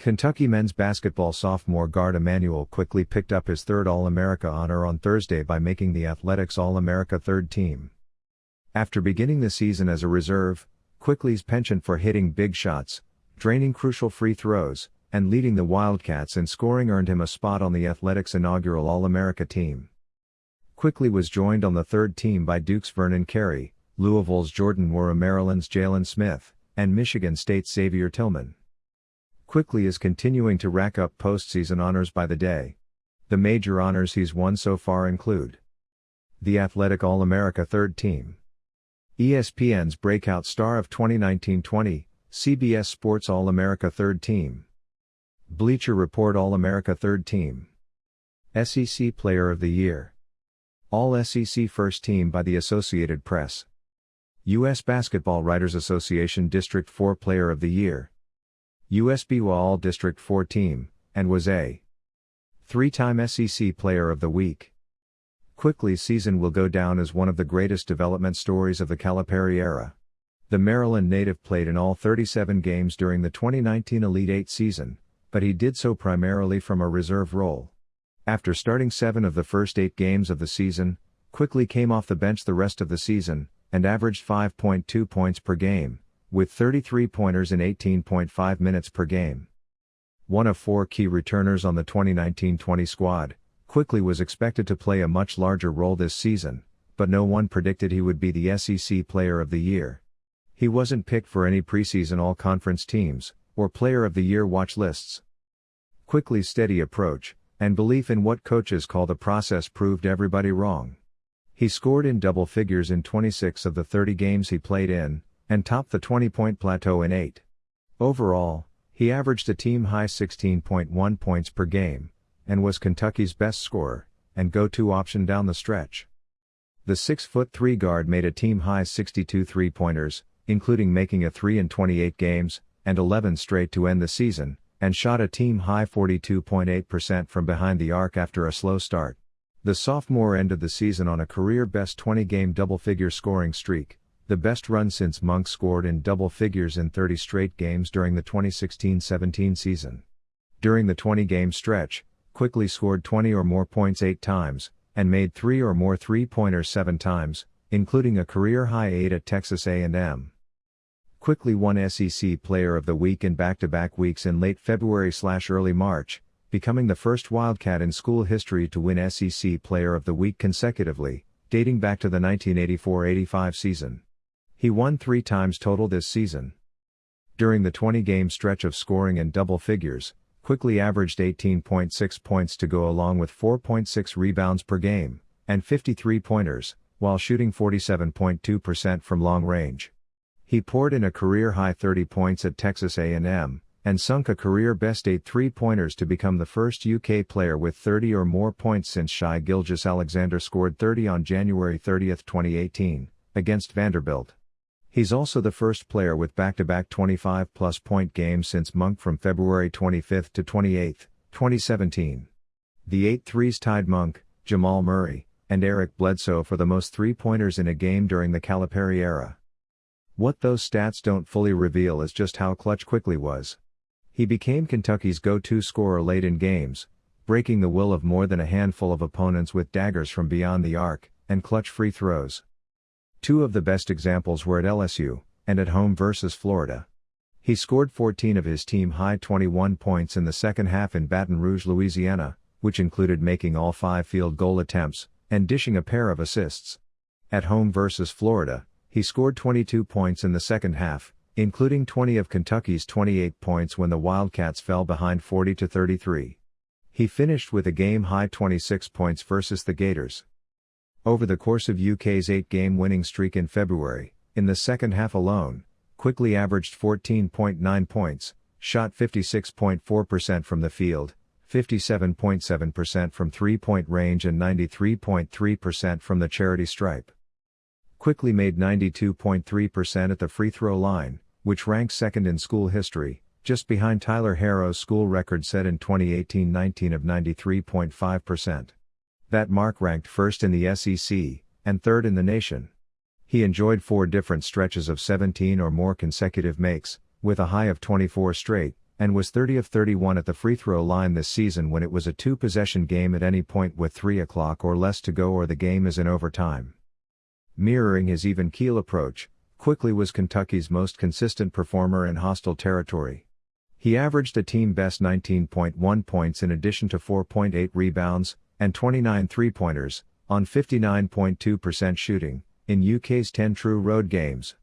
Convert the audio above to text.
Kentucky men's basketball sophomore guard Immanuel quickly picked up his third All-America honor on Thursday by making the Athletics All-America third team. After beginning the season as a reserve, Quickley's penchant for hitting big shots, draining crucial free throws, and leading the Wildcats in scoring earned him a spot on the Athletics' inaugural All-America team. Quickley was joined on the third team by Duke's Vernon Carey, Louisville's Jordan Nwora, Maryland's Jalen Smith, and Michigan State's Xavier Tillman. Quickley is continuing to rack up postseason honors by the day. The major honors he's won so far include the Athletic All-America third team, ESPN's Breakout Star of 2019-20, CBS Sports All-America third team, Bleacher Report All-America third team, SEC Player of the Year, All-SEC first team by the Associated Press, U.S. Basketball Writers Association District 4 Player of the Year, USBWA All-District 4 team, and was a three-time SEC Player of the Week. Quickley's season will go down as one of the greatest development stories of the Calipari era. The Maryland native played in all 37 games during the 2019 Elite Eight season, but he did so primarily from a reserve role. After starting 7 of the first 8 games of the season, Quickley came off the bench the rest of the season, and averaged 5.2 points per game, with 33 pointers in 18.5 minutes per game. One of 4 key returners on the 2019-20 squad, Quickley was expected to play a much larger role this season, but no one predicted he would be the SEC Player of the Year. He wasn't picked for any preseason all-conference teams, or Player of the Year watch lists. Quickley's steady approach, and belief in what coaches call the process proved everybody wrong. He scored in double figures in 26 of the 30 games he played in, and topped the 20-point plateau in 8. Overall, he averaged a team-high 16.1 points per game, and was Kentucky's best scorer, and go-to option down the stretch. The 6'3" guard made a team-high 62 three-pointers, including making a 3 in 28 games, and 11 straight to end the season, and shot a team-high 42.8% from behind the arc after a slow start. The sophomore ended the season on a career-best 20-game double-figure scoring streak, the best run since Monk scored in double figures in 30 straight games during the 2016-17 season. During the 20-game stretch, Quickley scored 20 or more points 8 times, and made 3 or more three-pointers 7 times, including a career-high 8 at Texas A&M. Quickley won SEC Player of the Week in back-to-back weeks in late February/early March, becoming the first Wildcat in school history to win SEC Player of the Week consecutively, dating back to the 1984-85 season. He won 3 times total this season. During the 20-game stretch of scoring in double figures, Quickley averaged 18.6 points to go along with 4.6 rebounds per game, and 53 pointers, while shooting 47.2% from long range. He poured in a career-high 30 points at Texas A&M, and sunk a career-best 8 three-pointers to become the first UK player with 30 or more points since Shai Gilgeous-Alexander scored 30 on January 30, 2018, against Vanderbilt. He's also the first player with back-to-back 25-plus point games since Monk from February 25 to 28, 2017. The 8 threes tied Monk, Jamal Murray, and Eric Bledsoe for the most three-pointers in a game during the Calipari era. What those stats don't fully reveal is just how clutch Quickley was. He became Kentucky's go-to scorer late in games, breaking the will of more than a handful of opponents with daggers from beyond the arc, and clutch free throws. 2 of the best examples were at LSU, and at home versus Florida. He scored 14 of his team-high 21 points in the second half in Baton Rouge, Louisiana, which included making all 5 field goal attempts, and dishing a pair of assists. At home versus Florida, he scored 22 points in the second half, including 20 of Kentucky's 28 points when the Wildcats fell behind 40-33. He finished with a game-high 26 points versus the Gators. Over the course of UK's 8-game winning streak in February, in the second half alone, Quickley averaged 14.9 points, shot 56.4% from the field, 57.7% from three-point range and 93.3% from the charity stripe. Quickley made 92.3% at the free throw line, which ranks second in school history, just behind Tyler Harrow's school record set in 2018-19 of 93.5%. That mark ranked first in the SEC, and third in the nation. He enjoyed 4 different stretches of 17 or more consecutive makes, with a high of 24 straight, and was 30 of 31 at the free throw line this season when it was a two-possession game at any point with 3 o'clock or less to go or the game is in overtime. Mirroring his even-keel approach, Quickley was Kentucky's most consistent performer in hostile territory. He averaged a team-best 19.1 points in addition to 4.8 rebounds, and 29 three-pointers, on 59.2% shooting, in UK's 10 true road games.